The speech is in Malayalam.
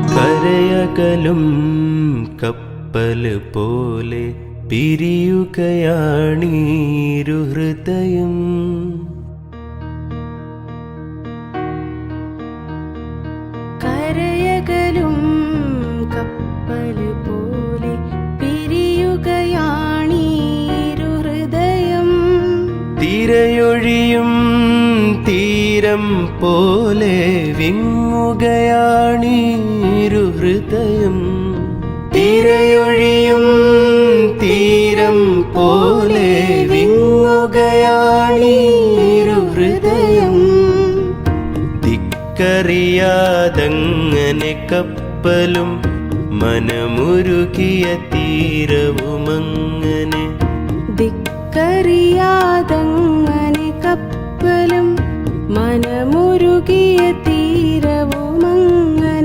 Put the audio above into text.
കരയകലും കപ്പല് പോലെ പിരിയുകയാണീരു ഹൃദയം. കരയകലും കപ്പല് പോലെ പിരിയുകയാണീരു ഹൃദയം. തിരയൊഴിയും തീരം പോലെ വിങ്ങുകയാണീരു ഹൃദയം. തിരയൊഴിയും തീരം പോലെ വിങ്ങുകയാണീരു ഹൃദയം. ദിക്കറിയാതങ്ങനെ കപ്പലും മനമുരുകിയ തീരവുമങ്ങനെ. ദിക്കറിയാതങ്ങനെ കപ്പലും മനമുരുകിയ